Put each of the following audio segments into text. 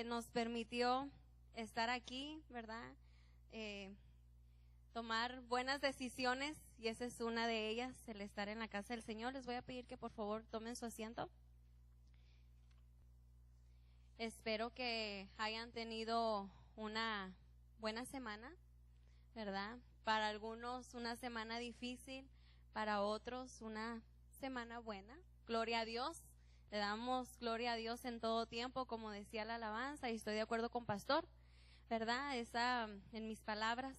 Nos permitió estar aquí, ¿verdad? Tomar buenas decisiones, y esa es una de ellas, el estar en la casa del Señor. Les voy a pedir que por favor tomen su asiento. Espero que hayan tenido una buena semana, ¿verdad? Para algunos una semana difícil, para otros una semana buena. Gloria a Dios. Le damos gloria a Dios en todo tiempo, como decía la alabanza, y estoy de acuerdo con Pastor, ¿verdad? Esa, en mis palabras,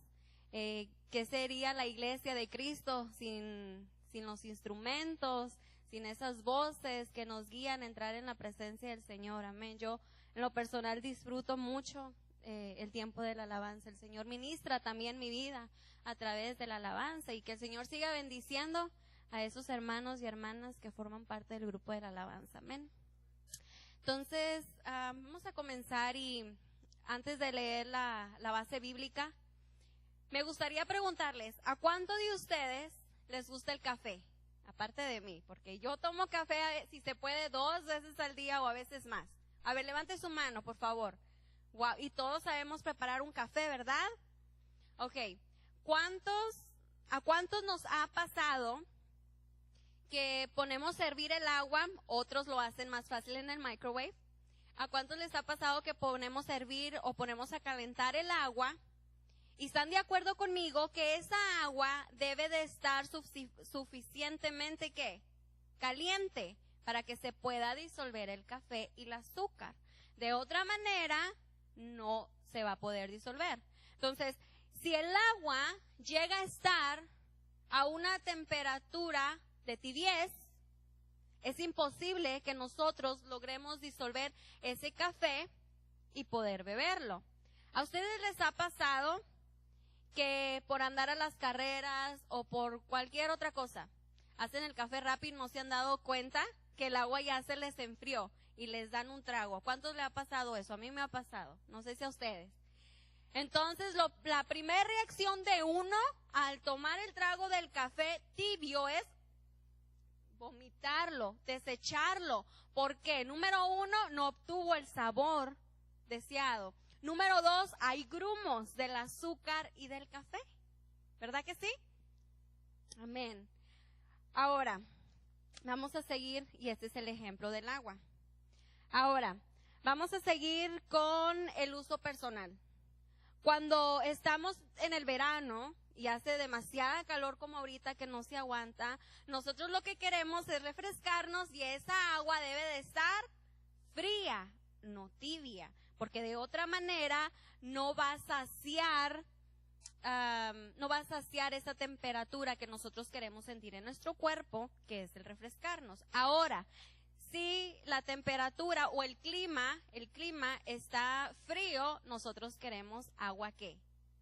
¿qué sería la iglesia de Cristo sin los instrumentos, sin esas voces que nos guían a entrar en la presencia del Señor? Amén. Yo, en lo personal, disfruto mucho el tiempo de la alabanza. El Señor ministra también mi vida a través de la alabanza, y que el Señor siga bendiciendo a esos hermanos y hermanas que forman parte del grupo de la alabanza. Amén. Entonces, vamos a comenzar, y antes de leer la base bíblica, me gustaría preguntarles, ¿a cuánto de ustedes les gusta el café? Aparte de mí, porque yo tomo café, si se puede, 2 veces al día o a veces más. A ver, levante su mano, por favor. Wow, y todos sabemos preparar un café, ¿verdad? Ok, ¿a cuántos nos ha pasado que ponemos a hervir el agua? Otros lo hacen más fácil en el microwave. ¿A cuántos les ha pasado que ponemos a hervir o ponemos a calentar el agua? Y están de acuerdo conmigo que esa agua debe de estar suficientemente, ¿qué? Caliente, para que se pueda disolver el café y el azúcar. De otra manera, no se va a poder disolver. Entonces, si el agua llega a estar a una temperatura de tibieza, es imposible que nosotros logremos disolver ese café y poder beberlo. ¿A ustedes les ha pasado que por andar a las carreras o por cualquier otra cosa hacen el café rápido y no se han dado cuenta que el agua ya se les enfrió y les dan un trago? ¿A cuántos le ha pasado eso? A mí me ha pasado, no sé si a ustedes. Entonces, la primera reacción de uno al tomar el trago del café tibio es vomitarlo, desecharlo. ¿Por qué? Número 1, no obtuvo el sabor deseado. Número 2, hay grumos del azúcar y del café. ¿Verdad que sí? Amén. Ahora, vamos a seguir, y este es el ejemplo del agua. Ahora, vamos a seguir con el uso personal. Cuando estamos en el verano y hace demasiada calor como ahorita que no se aguanta, nosotros lo que queremos es refrescarnos, y esa agua debe de estar fría, no tibia, porque de otra manera no va a saciar esa temperatura que nosotros queremos sentir en nuestro cuerpo, que es el refrescarnos. Ahora, si la temperatura o el clima está frío, nosotros queremos agua, ¿qué?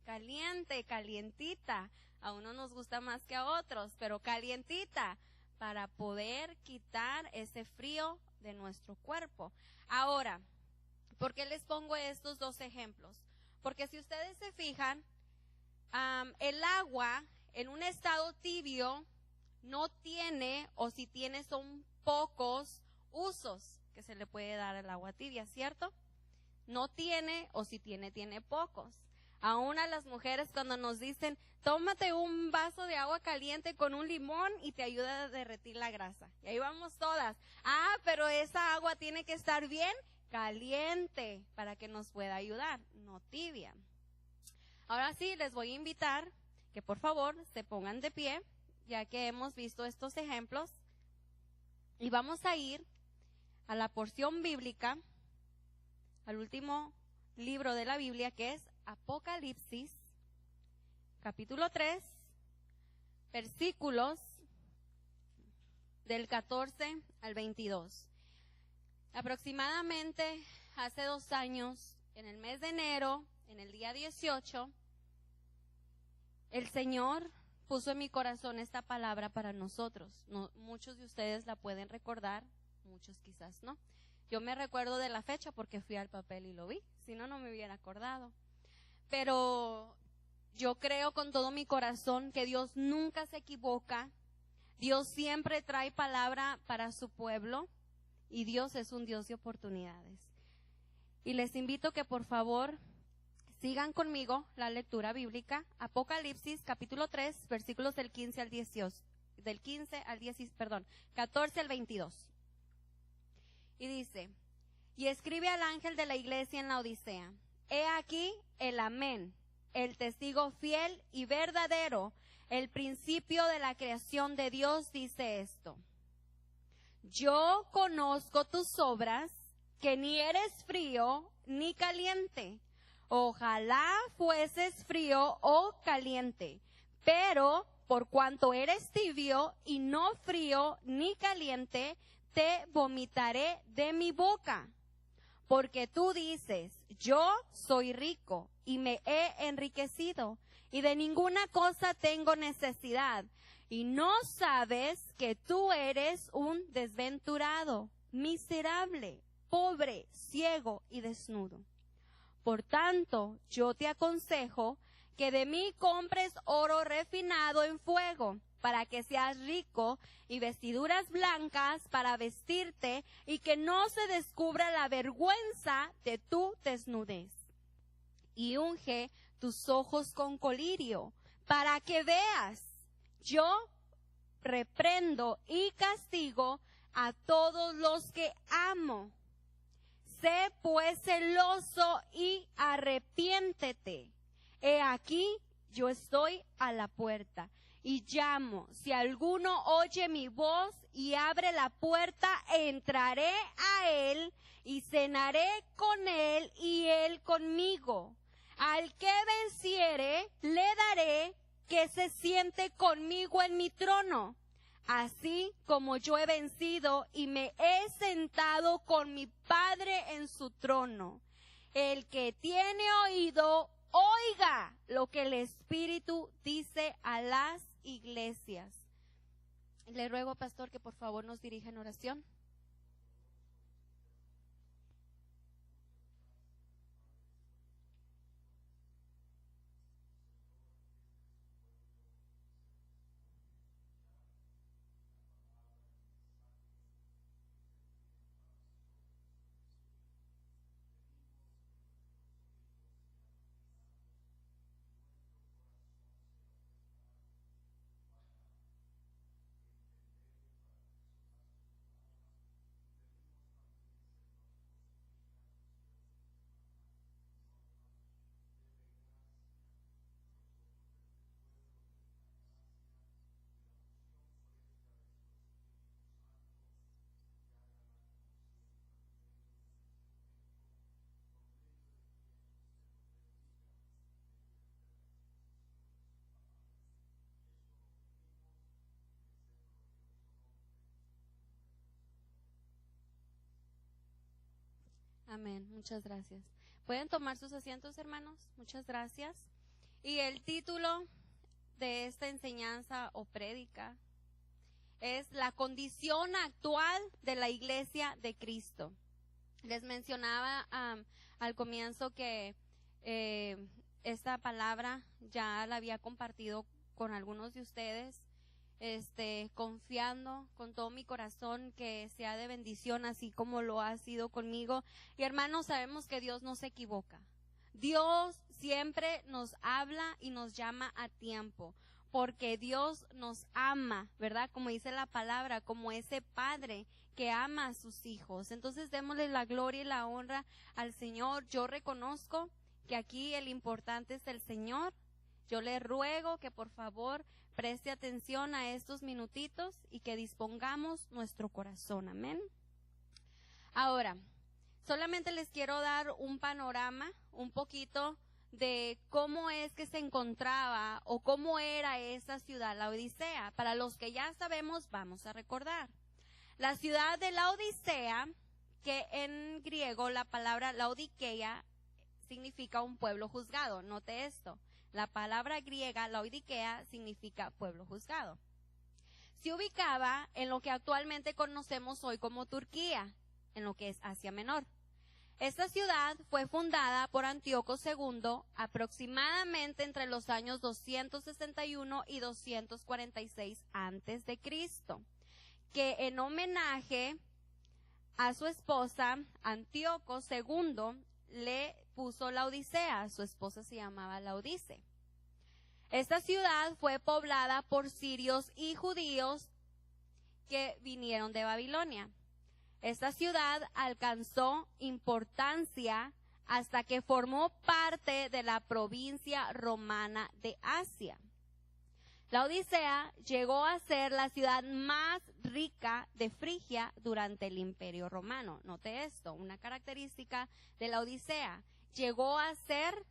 Caliente, calientita. A uno nos gusta más que a otros, pero calientita, para poder quitar ese frío de nuestro cuerpo. Ahora, ¿por qué les pongo estos 2 ejemplos? Porque si ustedes se fijan, el agua en un estado tibio no tiene, o si tiene son pocos usos que se le puede dar al agua tibia, ¿cierto? No tiene, o si tiene pocos. Aún a las mujeres, cuando nos dicen, tómate un vaso de agua caliente con un limón y te ayuda a derretir la grasa. Y ahí vamos todas. Pero esa agua tiene que estar bien caliente para que nos pueda ayudar, no tibia. Ahora sí, les voy a invitar que por favor se pongan de pie, ya que hemos visto estos ejemplos, y vamos a ir a la porción bíblica, al último libro de la Biblia, que es Apocalipsis, capítulo 3, versículos del 14 al 22. Aproximadamente hace 2 años, en el mes de enero, en el día 18, el Señor puso en mi corazón esta palabra para nosotros. Muchos de ustedes la pueden recordar, muchos quizás no. Yo me recuerdo de la fecha porque fui al papel y lo vi, si no, no me hubiera acordado. Pero yo creo con todo mi corazón que Dios nunca se equivoca. Dios siempre trae palabra para su pueblo, y Dios es un Dios de oportunidades. Y les invito que por favor sigan conmigo la lectura bíblica. Apocalipsis capítulo 3, versículos del 15 al 18, 14 al 22. Y dice: y escribe al ángel de la iglesia en la Odisea: he aquí el amén, el testigo fiel y verdadero, el principio de la creación de Dios, dice esto: yo conozco tus obras, que ni eres frío ni caliente. Ojalá fueses frío o caliente, pero por cuanto eres tibio y no frío ni caliente, te vomitaré de mi boca. Porque tú dices: yo soy rico y me he enriquecido, y de ninguna cosa tengo necesidad, y no sabes que tú eres un desventurado, miserable, pobre, ciego y desnudo. Por tanto, yo te aconsejo que de mí compres oro refinado en fuego, para que seas rico, y vestiduras blancas para vestirte, y que no se descubra la vergüenza de tu desnudez. Y unge tus ojos con colirio, para que veas. Yo reprendo y castigo a todos los que amo. Sé pues celoso y arrepiéntete. He aquí, yo estoy a la puerta y llamo. Si alguno oye mi voz y abre la puerta, entraré a él y cenaré con él y él conmigo. Al que venciere, le daré que se siente conmigo en mi trono, así como yo he vencido y me he sentado con mi Padre en su trono. El que tiene oído, oiga lo que el Espíritu dice a las iglesias. Le ruego, pastor, que por favor nos dirija en oración. Amén, muchas gracias. ¿Pueden tomar sus asientos, hermanos? Muchas gracias. Y el título de esta enseñanza o prédica es la condición actual de la iglesia de Cristo. Les mencionaba al comienzo que esta palabra ya la había compartido con algunos de ustedes, confiando con todo mi corazón que sea de bendición, así como lo ha sido conmigo. Y hermanos, sabemos que Dios no se equivoca. Dios siempre nos habla y nos llama a tiempo, porque Dios nos ama, ¿verdad? Como dice la palabra, como ese padre que ama a sus hijos. Entonces démosle la gloria y la honra al Señor. Yo reconozco que aquí el importante es el Señor. Yo le ruego que por favor preste atención a estos minutitos y que dispongamos nuestro corazón. Amén. Ahora, solamente les quiero dar un panorama, un poquito de cómo es que se encontraba o cómo era esa ciudad, la Odisea. Para los que ya sabemos, vamos a recordar. La ciudad de la Odisea, que en griego la palabra laodiquea significa un pueblo juzgado. Note esto. La palabra griega, laodiquea, significa pueblo juzgado. Se ubicaba en lo que actualmente conocemos hoy como Turquía, en lo que es Asia Menor. Esta ciudad fue fundada por Antíoco II aproximadamente entre los años 261 y 246 antes de Cristo, que en homenaje a su esposa Antíoco II le puso Laodicea. Su esposa se llamaba Laodice. Esta ciudad fue poblada por sirios y judíos que vinieron de Babilonia. Esta ciudad alcanzó importancia hasta que formó parte de la provincia romana de Asia. Laodicea llegó a ser la ciudad más rica de Frigia durante el Imperio Romano. Note esto, una característica de Laodicea. Llegó a ser,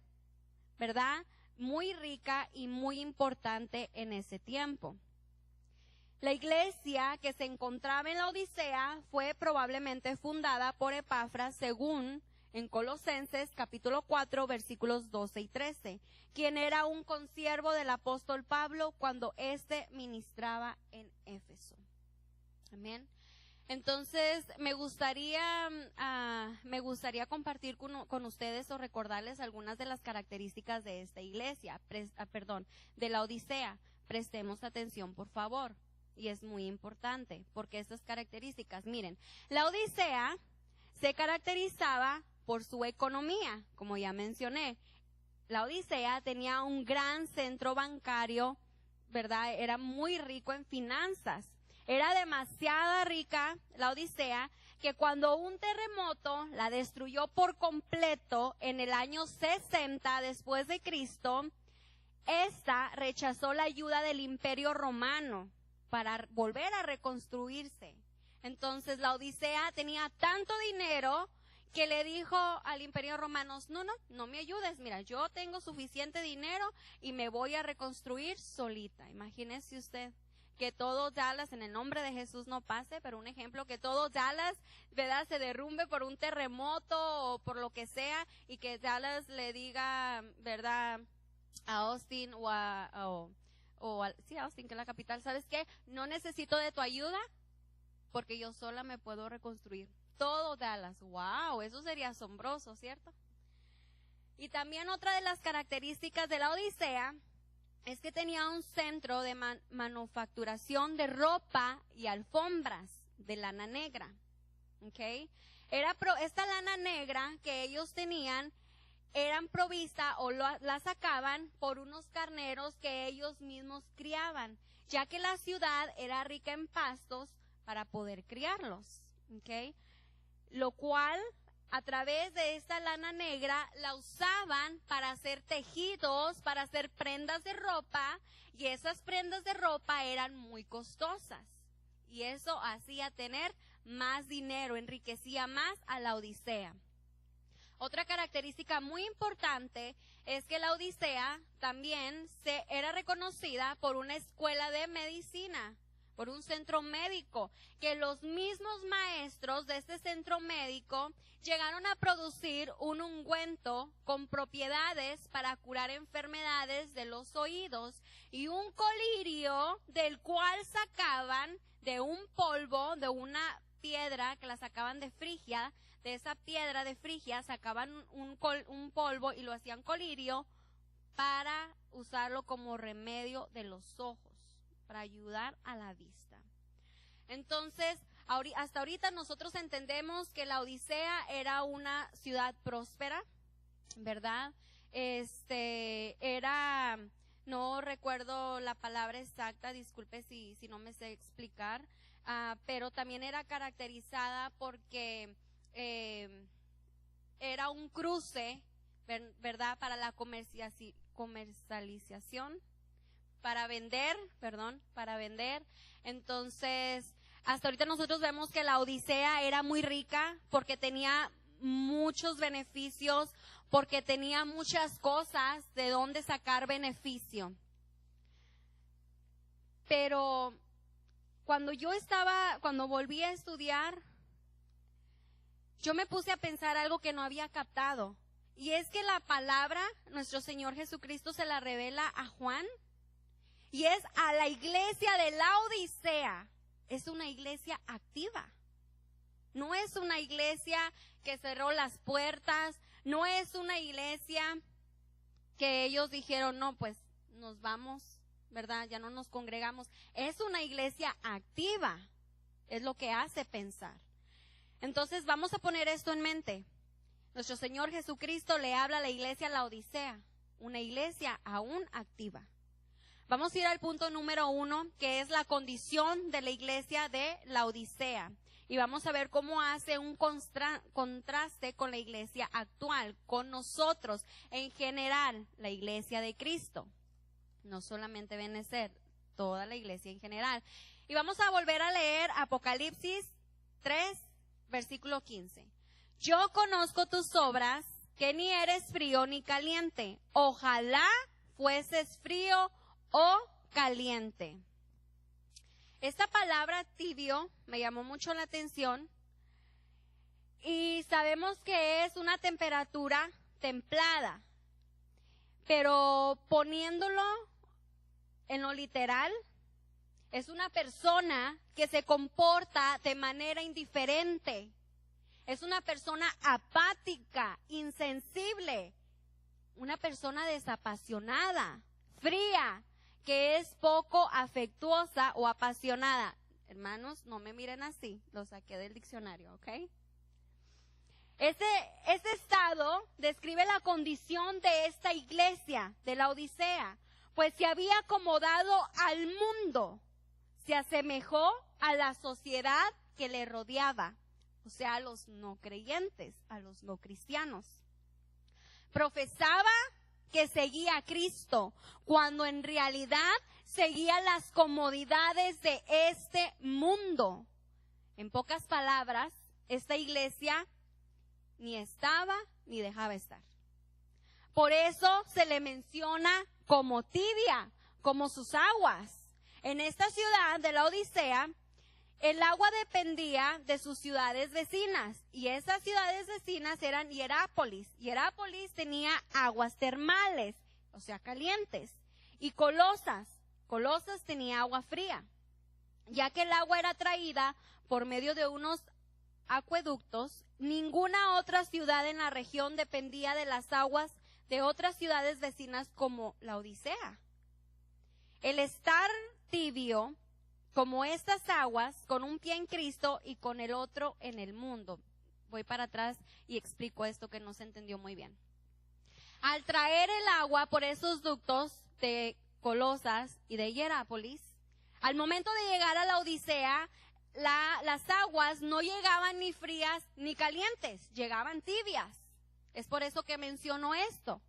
¿verdad?, muy rica y muy importante en ese tiempo. La iglesia que se encontraba en Laodicea fue probablemente fundada por Epafras, según en Colosenses capítulo 4 versículos 12 y 13, quien era un consiervo del apóstol Pablo cuando éste ministraba en Éfeso. Amén. Entonces me gustaría compartir con ustedes o recordarles algunas de las características de esta iglesia, de Laodicea. Prestemos atención, por favor, y es muy importante porque estas características, miren, Laodicea se caracterizaba por su economía, como ya mencioné. Laodicea tenía un gran centro bancario, ¿verdad? Era muy rico en finanzas. Era demasiado rica Laodicea que cuando un terremoto la destruyó por completo en el año 60 después de Cristo, esta rechazó la ayuda del Imperio Romano para volver a reconstruirse. Entonces Laodicea tenía tanto dinero que le dijo al Imperio Romano, no me ayudes, mira, yo tengo suficiente dinero y me voy a reconstruir solita. Imagínese usted que todo Dallas, en el nombre de Jesús no pase, pero un ejemplo, que todo Dallas, ¿verdad?, se derrumbe por un terremoto o por lo que sea, y que Dallas le diga, ¿verdad?, a Austin sí, Austin, que es la capital, ¿sabes qué? No necesito de tu ayuda porque yo sola me puedo reconstruir. Todo Dallas, wow, eso sería asombroso, ¿cierto? Y también otra de las características de la Odisea es que tenía un centro de manufacturación de ropa y alfombras de lana negra, ¿ok? Esta lana negra que ellos tenían eran provista o la sacaban por unos carneros que ellos mismos criaban, ya que la ciudad era rica en pastos para poder criarlos, ¿ok? Lo cual, a través de esta lana negra, la usaban para hacer tejidos, para hacer prendas de ropa, y esas prendas de ropa eran muy costosas. Y eso hacía tener más dinero, enriquecía más a la Odisea. Otra característica muy importante es que la Odisea también era reconocida por una escuela de medicina, por un centro médico, que los mismos maestros de este centro médico llegaron a producir un ungüento con propiedades para curar enfermedades de los oídos y un colirio del cual sacaban de un polvo, de una piedra que la sacaban de Frigia. De esa piedra de Frigia sacaban un polvo y lo hacían colirio para usarlo como remedio de los ojos, para ayudar a la vista. Entonces, hasta ahorita nosotros entendemos que la Odisea era una ciudad próspera, ¿verdad? No recuerdo la palabra exacta, disculpe si no me sé explicar, pero también era caracterizada porque era un cruce, ¿verdad?, para la comercialización, para vender. Entonces, hasta ahorita nosotros vemos que la Odisea era muy rica porque tenía muchos beneficios, porque tenía muchas cosas de donde sacar beneficio. Pero cuando volví a estudiar, yo me puse a pensar algo que no había captado. Y es que la palabra, nuestro Señor Jesucristo se la revela a Juan. Y es a la iglesia de la Odisea. Es una iglesia activa. No es una iglesia que cerró las puertas. No es una iglesia que ellos dijeron, no, pues nos vamos, ¿verdad? Ya no nos congregamos. Es una iglesia activa. Es lo que hace pensar. Entonces vamos a poner esto en mente. nuestro Señor Jesucristo le habla a la iglesia Laodicea, una iglesia aún activa. Vamos a ir al punto número 1, que es la condición de la iglesia de Laodicea. Y vamos a ver cómo hace un contraste con la iglesia actual, con nosotros, en general, la iglesia de Cristo. No solamente Benecer, toda la iglesia en general. Y vamos a volver a leer Apocalipsis 3, versículo 15. Yo conozco tus obras, que ni eres frío ni caliente. Ojalá fueses frío o caliente. Esta palabra tibio me llamó mucho la atención y sabemos que es una temperatura templada, pero poniéndolo en lo literal, es una persona que se comporta de manera indiferente, es una persona apática, insensible, una persona desapasionada, fría, que es poco afectuosa o apasionada. Hermanos, no me miren así, lo saqué del diccionario, ¿ok? Ese estado describe la condición de esta iglesia, de la Odisea, pues se había acomodado al mundo, se asemejó a la sociedad que le rodeaba, o sea, a los no creyentes, a los no cristianos. Profesaba que seguía a Cristo, cuando en realidad seguía las comodidades de este mundo. En pocas palabras, esta iglesia ni estaba ni dejaba estar. Por eso se le menciona como tibia, como sus aguas. En esta ciudad de la Odisea, el agua dependía de sus ciudades vecinas, y esas ciudades vecinas eran Hierápolis. Hierápolis tenía aguas termales, o sea, calientes, y Colosas. Colosas tenía agua fría, ya que el agua era traída por medio de unos acueductos. Ninguna otra ciudad en la región dependía de las aguas de otras ciudades vecinas como la Odisea. El estar tibio como estas aguas, con un pie en Cristo y con el otro en el mundo. Voy para atrás y explico esto que no se entendió muy bien. Al traer el agua por esos ductos de Colosas y de Hierápolis, al momento de llegar a la Odisea, las aguas no llegaban ni frías ni calientes, llegaban tibias. Es por eso que menciono esto.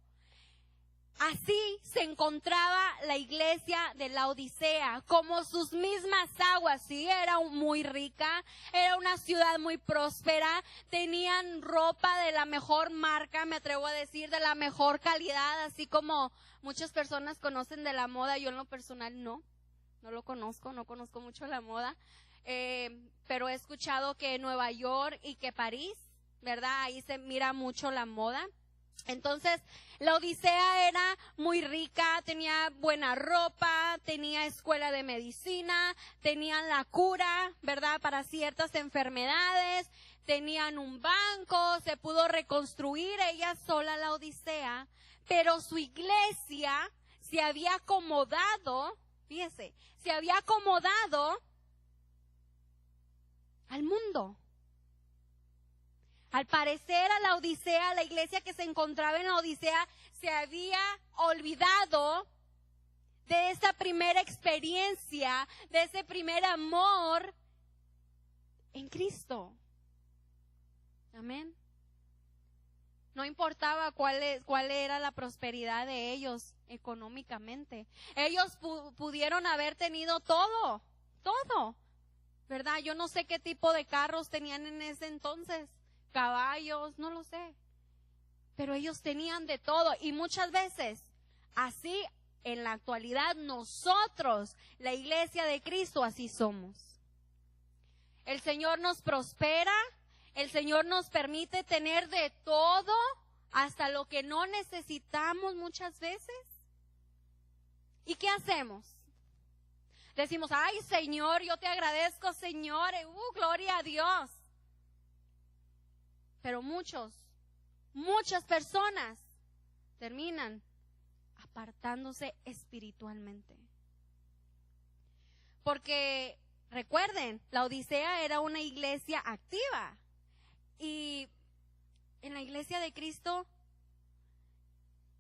Así se encontraba la iglesia de la Odisea, como sus mismas aguas. Sí, era muy rica, era una ciudad muy próspera, tenían ropa de la mejor marca, me atrevo a decir, de la mejor calidad, así como muchas personas conocen de la moda. Yo en lo personal no lo conozco, no conozco mucho la moda, pero he escuchado que Nueva York y que París, ¿verdad? Ahí se mira mucho la moda. Entonces, la Odisea era muy rica, tenía buena ropa, tenía escuela de medicina, tenían la cura, ¿verdad?, para ciertas enfermedades, tenían un banco, se pudo reconstruir ella sola la Odisea, pero su iglesia se había acomodado, fíjese, se había acomodado al mundo. Al parecer a la Odisea, la iglesia que se encontraba en la Odisea, se había olvidado de esa primera experiencia, de ese primer amor en Cristo. Amén. No importaba cuál era la prosperidad de ellos económicamente. Ellos pudieron haber tenido todo, ¿verdad? Yo no sé qué tipo de carros tenían en ese entonces. Caballos, no lo sé, pero ellos tenían de todo. Y muchas veces, así en la actualidad, nosotros, la iglesia de Cristo, así somos. El Señor nos prospera, el Señor nos permite tener de todo, hasta lo que no necesitamos muchas veces. ¿Y qué hacemos? Decimos, ay Señor, yo te agradezco, Señor, gloria a Dios. Pero muchas personas terminan apartándose espiritualmente. Porque recuerden, la Odisea era una iglesia activa. Y En la iglesia de Cristo,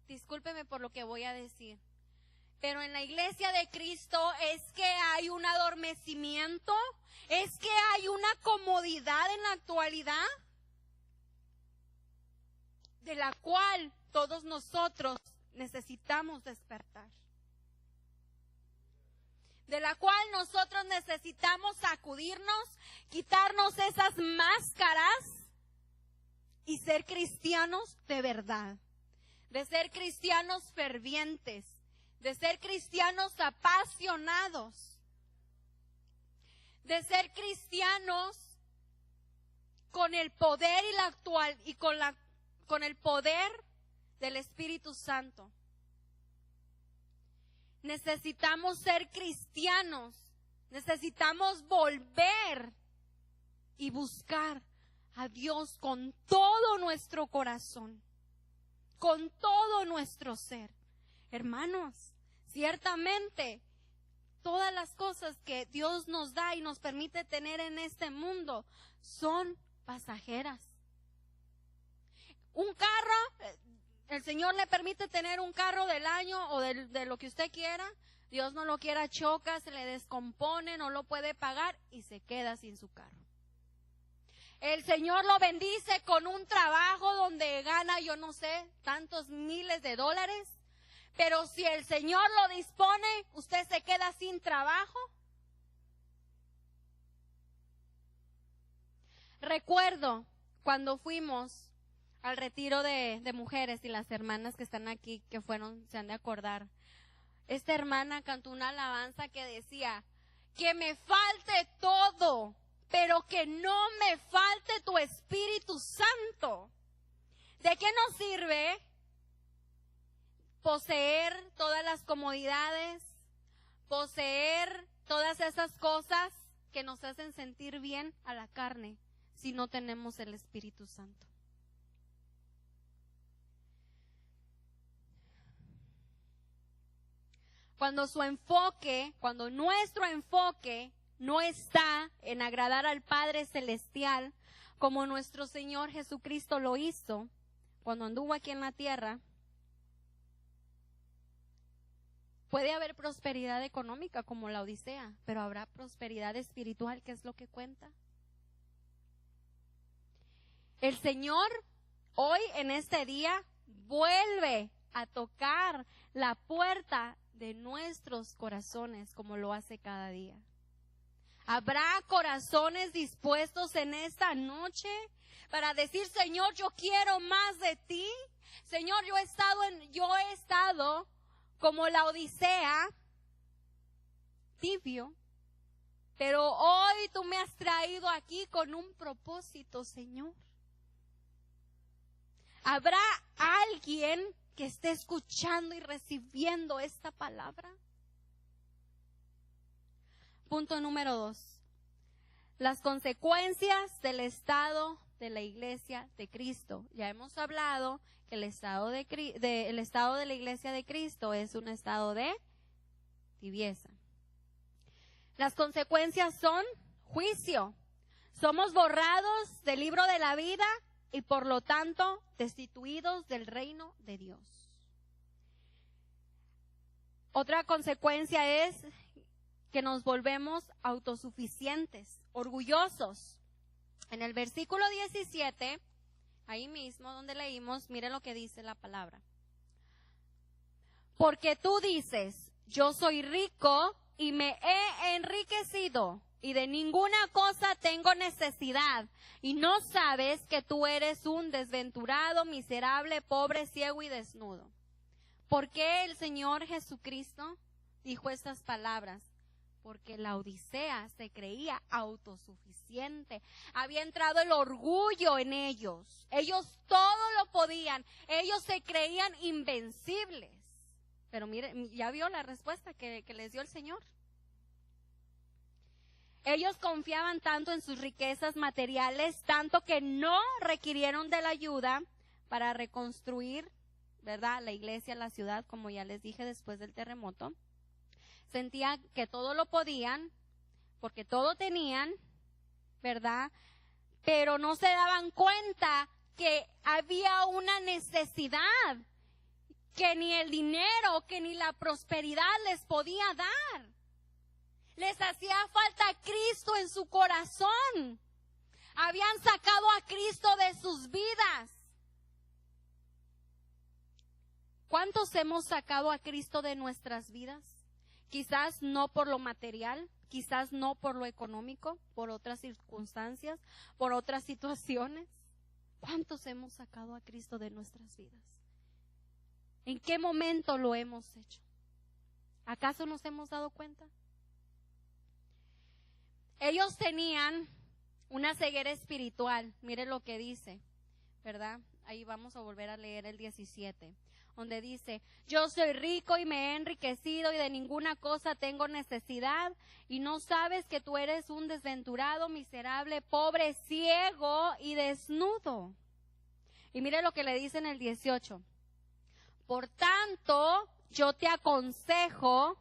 discúlpeme por lo que voy a decir, pero en la iglesia de Cristo es que hay un adormecimiento, es que hay una comodidad en la actualidad, de la cual todos nosotros necesitamos despertar. De la cual nosotros necesitamos sacudirnos, quitarnos esas máscaras y ser cristianos de verdad, de ser cristianos fervientes, de ser cristianos apasionados, de ser cristianos con el poder y con el poder del Espíritu Santo. Necesitamos ser cristianos, necesitamos volver y buscar a Dios con todo nuestro corazón, con todo nuestro ser. Hermanos, ciertamente todas las cosas que Dios nos da y nos permite tener en este mundo son pasajeras. Un carro, el Señor le permite tener un carro del año o de lo que usted quiera. Dios no lo quiera, choca, se le descompone, no lo puede pagar y se queda sin su carro. El Señor lo bendice con un trabajo donde gana, yo no sé, tantos miles de dólares. Pero si el Señor lo dispone, usted se queda sin trabajo. Recuerdo cuando fuimos al retiro de mujeres, y las hermanas que están aquí, que fueron, se han de acordar. Esta hermana cantó una alabanza que decía: que me falte todo, pero que no me falte tu Espíritu Santo. ¿De qué nos sirve poseer todas las comodidades, poseer todas esas cosas que nos hacen sentir bien a la carne, si no tenemos el Espíritu Santo? Cuando nuestro enfoque no está en agradar al Padre Celestial, como nuestro Señor Jesucristo lo hizo cuando anduvo aquí en la tierra, puede haber prosperidad económica como la Odisea, pero habrá prosperidad espiritual, que es lo que cuenta. El Señor hoy en este día vuelve a tocar la puerta de nuestros corazones como lo hace cada día. ¿Habrá corazones dispuestos en esta noche para decir: Señor, yo quiero más de ti? Señor, yo he estado como la Odisea, tibio, pero hoy tú me has traído aquí con un propósito, Señor. ¿Habrá alguien que esté escuchando y recibiendo esta palabra? Punto número 2. Las consecuencias del estado de la iglesia de Cristo. Ya hemos hablado que el estado de la iglesia de Cristo es un estado de tibieza. Las consecuencias son juicio. Somos borrados del libro de la vida y por lo tanto destituidos del reino de Dios. Otra consecuencia es que nos volvemos autosuficientes, orgullosos. En el versículo 17, ahí mismo donde leímos, miren lo que dice la palabra. Porque tú dices: yo soy rico y me he enriquecido, y de ninguna cosa tengo necesidad, y no sabes que tú eres un desventurado, miserable, pobre, ciego y desnudo. ¿Por qué el Señor Jesucristo dijo estas palabras? Porque la Odisea se creía autosuficiente. Había entrado el orgullo en ellos. Ellos todo lo podían. Ellos se creían invencibles. Pero miren, ya vio la respuesta que les dio el Señor. Ellos confiaban tanto en sus riquezas materiales, tanto que no requirieron de la ayuda para reconstruir, ¿verdad?, la iglesia, la ciudad, como ya les dije después del terremoto. Sentían que todo lo podían, porque todo tenían, ¿verdad? Pero no se daban cuenta que había una necesidad que ni el dinero, que ni la prosperidad les podía dar. Les hacía falta Cristo en su corazón. Habían sacado a Cristo de sus vidas. ¿Cuántos hemos sacado a Cristo de nuestras vidas? Quizás no por lo material, quizás no por lo económico, por otras circunstancias, por otras situaciones. ¿Cuántos hemos sacado a Cristo de nuestras vidas? ¿En qué momento lo hemos hecho? ¿Acaso nos hemos dado cuenta? Ellos tenían una ceguera espiritual. Mire lo que dice, ¿verdad? Ahí vamos a volver a leer el 17, donde dice: yo soy rico y me he enriquecido y de ninguna cosa tengo necesidad, y no sabes que tú eres un desventurado, miserable, pobre, ciego y desnudo. Y mire lo que le dice en el 18. Por tanto, yo te aconsejo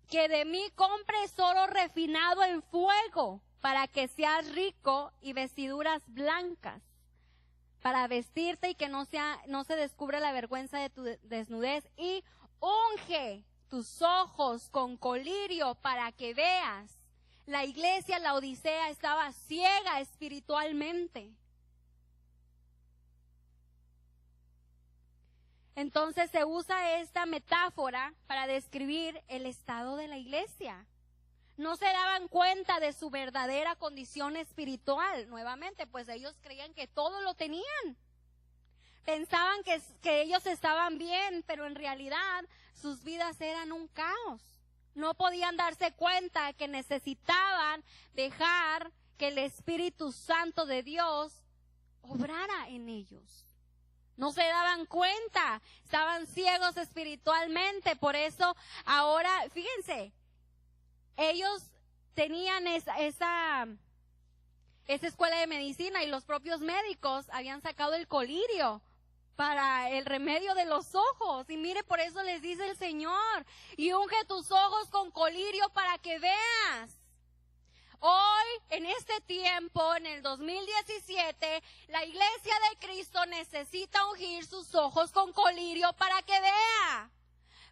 que de mí compres oro refinado en fuego, para que seas rico, y vestiduras blancas, para vestirte y que no se descubra la vergüenza de tu desnudez, y unge tus ojos con colirio para que veas. La iglesia, la Odisea, estaba ciega espiritualmente. Entonces se usa esta metáfora para describir el estado de la iglesia. No se daban cuenta de su verdadera condición espiritual. Nuevamente, pues ellos creían que todo lo tenían. Pensaban que ellos estaban bien, pero en realidad sus vidas eran un caos. No podían darse cuenta que necesitaban dejar que el Espíritu Santo de Dios obrara en ellos. No se daban cuenta, estaban ciegos espiritualmente. Por eso ahora, fíjense, ellos tenían esa escuela de medicina, y los propios médicos habían sacado el colirio para el remedio de los ojos. Y mire, por eso les dice el Señor: y unge tus ojos con colirio para que veas. Hoy, en este tiempo, en el 2017, la iglesia de Cristo necesita ungir sus ojos con colirio para que vea.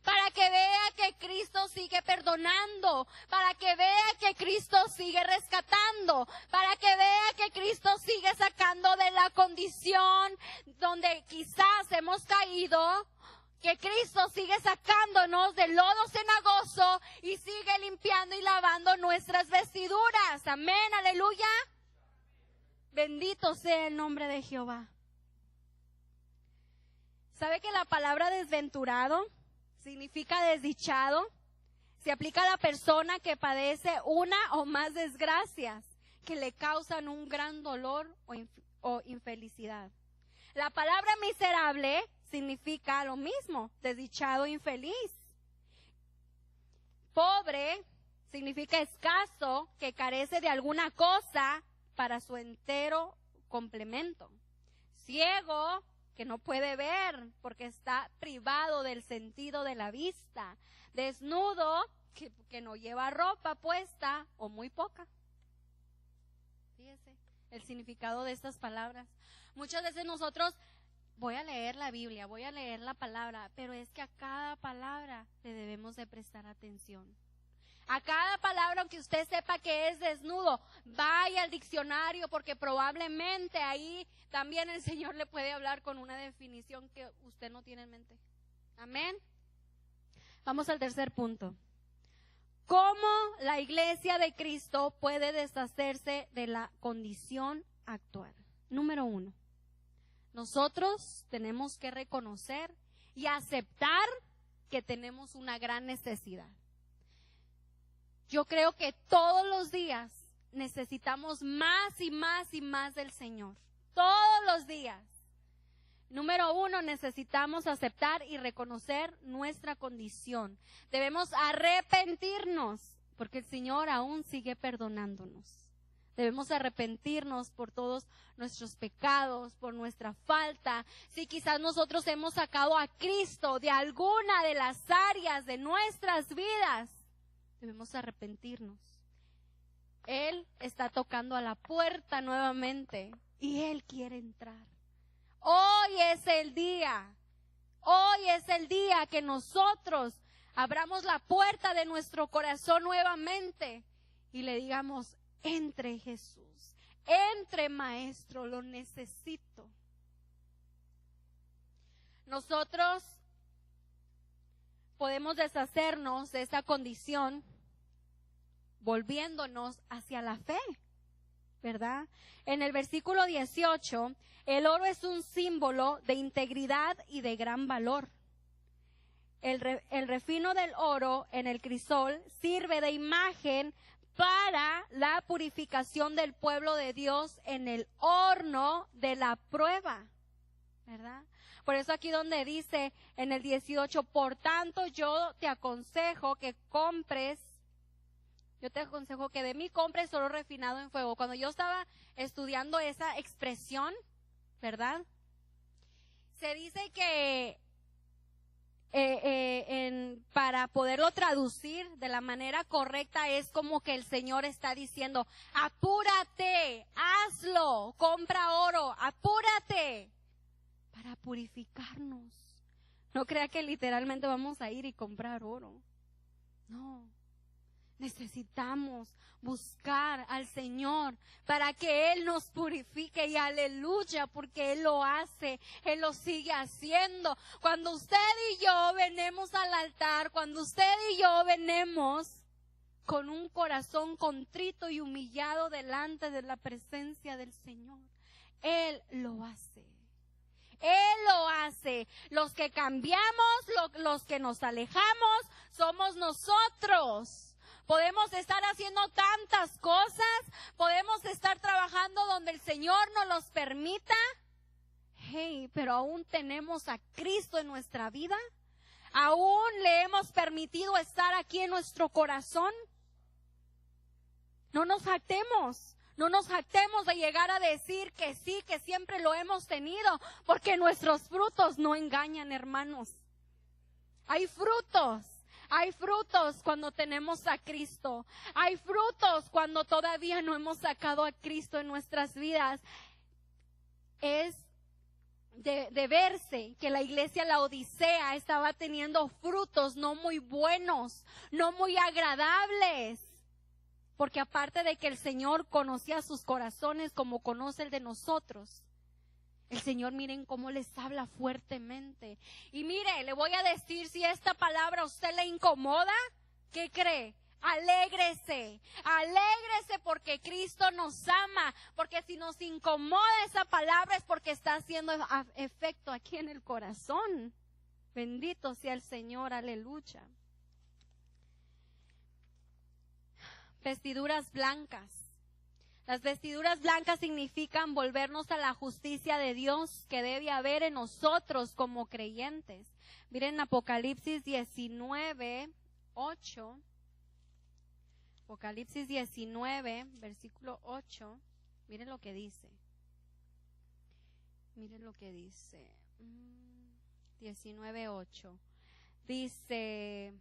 Para que vea que Cristo sigue perdonando, para que vea que Cristo sigue rescatando, para que vea que Cristo sigue sacando de la condición donde quizás hemos caído, que Cristo sigue sacándonos del lodo cenagoso y sigue limpiando y lavando nuestras vestiduras. Amén, aleluya. Bendito sea el nombre de Jehová. ¿Sabe que la palabra desventurado significa desdichado? Se aplica a la persona que padece una o más desgracias que le causan un gran dolor o infelicidad. La palabra miserable significa lo mismo, desdichado, infeliz. Pobre significa escaso, que carece de alguna cosa para su entero complemento. Ciego, que no puede ver porque está privado del sentido de la vista. Desnudo, que no lleva ropa puesta o muy poca. Fíjese el significado de estas palabras. Muchas veces nosotros: voy a leer la Biblia, voy a leer la palabra, pero es que a cada palabra le debemos de prestar atención. A cada palabra, aunque usted sepa que es desnudo, vaya al diccionario, porque probablemente ahí también el Señor le puede hablar con una definición que usted no tiene en mente. Amén. Vamos al tercer punto. ¿Cómo la iglesia de Cristo puede deshacerse de la condición actual? Número 1. Nosotros tenemos que reconocer y aceptar que tenemos una gran necesidad. Yo creo que todos los días necesitamos más y más y más del Señor. Todos los días. Número 1, necesitamos aceptar y reconocer nuestra condición. Debemos arrepentirnos, porque el Señor aún sigue perdonándonos. Debemos arrepentirnos por todos nuestros pecados, por nuestra falta. Si quizás nosotros hemos sacado a Cristo de alguna de las áreas de nuestras vidas, debemos arrepentirnos. Él está tocando a la puerta nuevamente y Él quiere entrar. Hoy es el día. Hoy es el día que nosotros abramos la puerta de nuestro corazón nuevamente y le digamos, entre Jesús, entre Maestro, lo necesito. Nosotros podemos deshacernos de esa condición volviéndonos hacia la fe, ¿verdad? En el versículo 18, el oro es un símbolo de integridad y de gran valor. El refino del oro en el crisol sirve de imagen para la purificación del pueblo de Dios en el horno de la prueba, ¿verdad? Por eso aquí donde dice en el 18, por tanto yo te aconsejo que de mí compres oro refinado en fuego. Cuando yo estaba estudiando esa expresión, ¿verdad? Se dice que para poderlo traducir de la manera correcta es como que el Señor está diciendo, apúrate, hazlo, compra oro, apúrate para purificarnos. No crea que literalmente vamos a ir y comprar oro. No. Necesitamos buscar al Señor para que Él nos purifique y aleluya, porque Él lo hace, Él lo sigue haciendo. Cuando usted y yo venimos al altar, cuando usted y yo venimos con un corazón contrito y humillado delante de la presencia del Señor, Él lo hace. Él lo hace. Los que cambiamos, los que nos alejamos, somos nosotros. Podemos estar haciendo tantas cosas, podemos estar trabajando donde el Señor nos los permita. Hey, pero aún tenemos a Cristo en nuestra vida. Aún le hemos permitido estar aquí en nuestro corazón. No nos jactemos. No nos jactemos de llegar a decir que sí, que siempre lo hemos tenido, porque nuestros frutos no engañan, hermanos. Hay frutos cuando tenemos a Cristo. Hay frutos cuando todavía no hemos sacado a Cristo en nuestras vidas. Es de verse que la iglesia Laodicea estaba teniendo frutos no muy buenos, no muy agradables. Porque aparte de que el Señor conocía sus corazones como conoce el de nosotros, el Señor, miren cómo les habla fuertemente. Y mire, le voy a decir, si esta palabra a usted le incomoda, ¿qué cree? Alégrese, alégrese porque Cristo nos ama. Porque si nos incomoda esa palabra es porque está haciendo efecto aquí en el corazón. Bendito sea el Señor, aleluya. Vestiduras blancas. Las vestiduras blancas significan volvernos a la justicia de Dios que debe haber en nosotros como creyentes. Miren Apocalipsis 19, 8. Apocalipsis 19, versículo 8. Miren lo que dice. Miren lo que dice. 19, 8. Dice...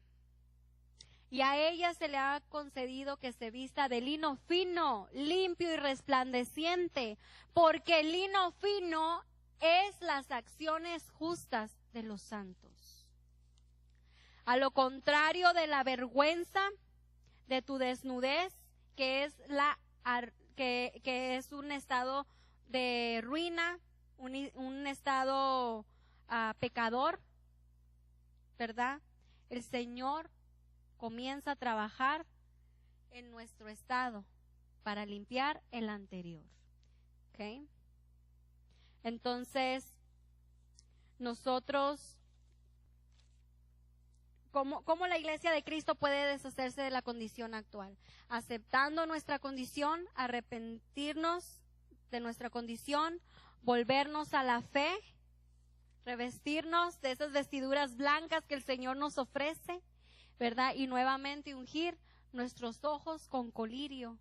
Y a ella se le ha concedido que se vista de lino fino, limpio y resplandeciente, porque el lino fino es las acciones justas de los santos. A lo contrario de la vergüenza de tu desnudez, que es un estado de ruina, un estado pecador, ¿verdad? El Señor comienza a trabajar en nuestro estado para limpiar el anterior. ¿Ok? Entonces, nosotros, ¿cómo la iglesia de Cristo puede deshacerse de la condición actual? Aceptando nuestra condición, arrepentirnos de nuestra condición, volvernos a la fe, revestirnos de esas vestiduras blancas que el Señor nos ofrece, ¿verdad? Y nuevamente ungir nuestros ojos con colirio,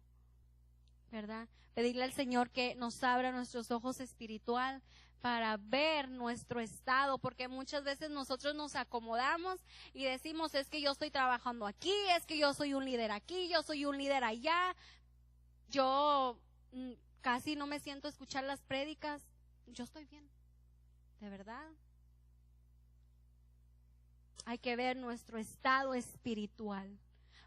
¿verdad? Pedirle al Señor que nos abra nuestros ojos espiritual para ver nuestro estado, porque muchas veces nosotros nos acomodamos y decimos, es que yo estoy trabajando aquí, es que yo soy un líder aquí, yo soy un líder allá, yo casi no me siento a escuchar las prédicas, yo estoy bien, de verdad. Hay que ver nuestro estado espiritual.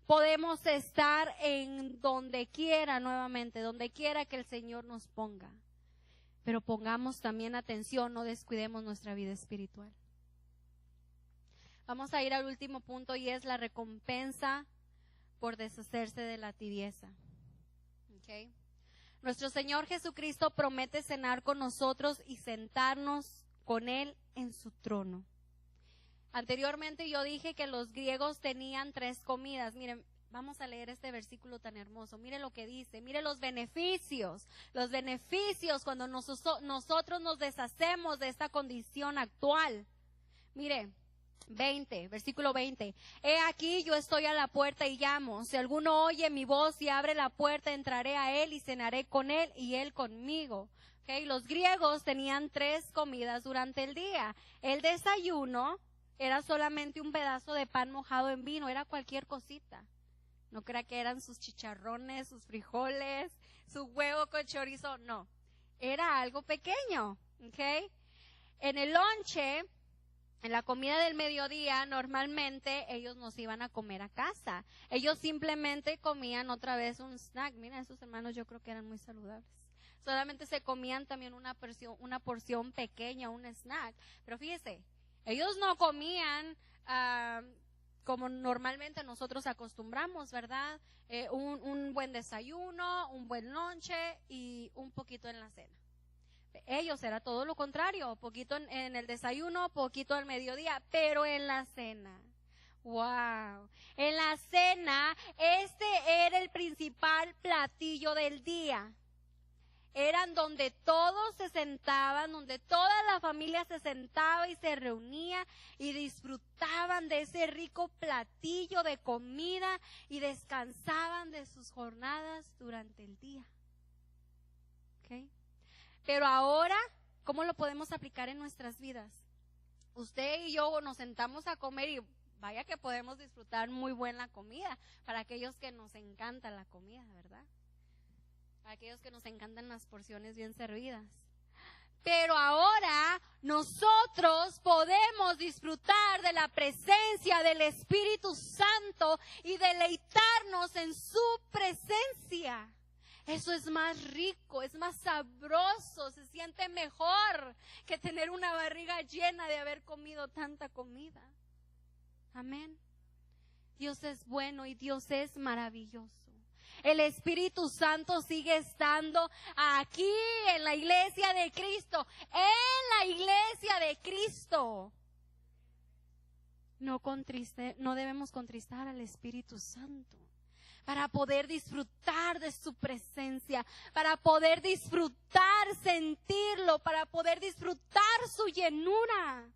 Podemos estar en donde quiera nuevamente, donde quiera que el Señor nos ponga. Pero pongamos también atención, no descuidemos nuestra vida espiritual. Vamos a ir al último punto y es la recompensa por deshacerse de la tibieza. Okay. Nuestro Señor Jesucristo promete cenar con nosotros y sentarnos con Él en su trono. Anteriormente yo dije que los griegos tenían 3 comidas. Miren, vamos a leer este versículo tan hermoso. Mire lo que dice, mire los beneficios cuando nosotros nos deshacemos de esta condición actual. Mire, versículo 20. He aquí yo estoy a la puerta y llamo. Si alguno oye mi voz y abre la puerta, entraré a él y cenaré con él y él conmigo. Okay, los griegos tenían 3 comidas durante el día. El desayuno era solamente un pedazo de pan mojado en vino, era cualquier cosita. No crea que eran sus chicharrones, sus frijoles, su huevo con chorizo, no. Era algo pequeño, ¿ok? En el lonche, en la comida del mediodía, normalmente ellos nos iban a comer a casa. Ellos simplemente comían otra vez un snack. Mira, esos hermanos yo creo que eran muy saludables. Solamente se comían también una porción pequeña, un snack. Pero fíjese, ellos no comían como normalmente nosotros acostumbramos, ¿verdad? Un buen desayuno, un buen lonche y un poquito en la cena. Ellos era todo lo contrario, poquito en el desayuno, poquito al mediodía, pero en la cena. ¡Wow! En la cena, este era el principal platillo del día. Eran donde todos se sentaban, donde toda la familia se sentaba y se reunía y disfrutaban de ese rico platillo de comida y descansaban de sus jornadas durante el día. ¿Okay? Pero ahora, ¿cómo lo podemos aplicar en nuestras vidas? Usted y yo nos sentamos a comer y vaya que podemos disfrutar muy buena comida para aquellos que nos encanta la comida, ¿verdad? Para aquellos que nos encantan las porciones bien servidas. Pero ahora nosotros podemos disfrutar de la presencia del Espíritu Santo y deleitarnos en su presencia. Eso es más rico, es más sabroso, se siente mejor que tener una barriga llena de haber comido tanta comida. Amén. Dios es bueno y Dios es maravilloso. El Espíritu Santo sigue estando aquí en la iglesia de Cristo, en la iglesia de Cristo. No debemos contristar al Espíritu Santo para poder disfrutar de su presencia, para poder disfrutar, sentirlo, para poder disfrutar su llenura.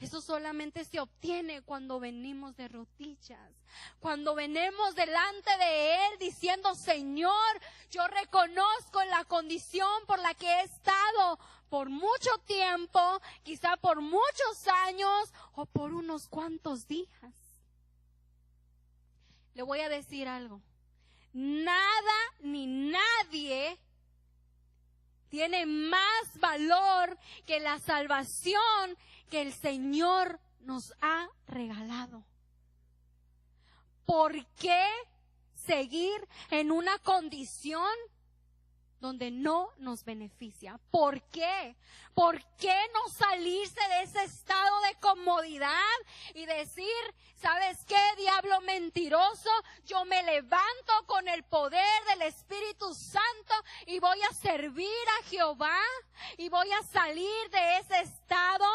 Eso solamente se obtiene cuando venimos de rodillas, cuando venimos delante de Él diciendo, Señor, yo reconozco la condición por la que he estado por mucho tiempo, quizá por muchos años o por unos cuantos días. Le voy a decir algo, nada ni nadie tiene más valor que la salvación que el Señor nos ha regalado. ¿Por qué seguir en una condición donde no nos beneficia? ¿Por qué? ¿Por qué no salirse de ese estado de comodidad y decir, ¿sabes qué, diablo mentiroso? Yo me levanto con el poder del Espíritu Santo y voy a servir a Jehová y voy a salir de ese estado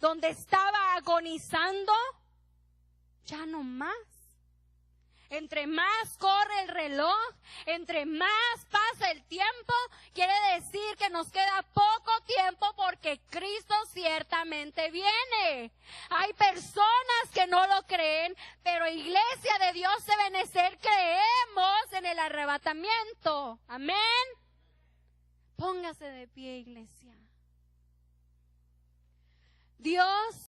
donde estaba agonizando. Ya no más. Entre más corre el reloj, entre más pasa el tiempo, quiere decir que nos queda poco tiempo porque Cristo ciertamente viene. Hay personas que no lo creen, pero iglesia de Dios de Benecer, creemos en el arrebatamiento. Amén. Póngase de pie, iglesia. Dios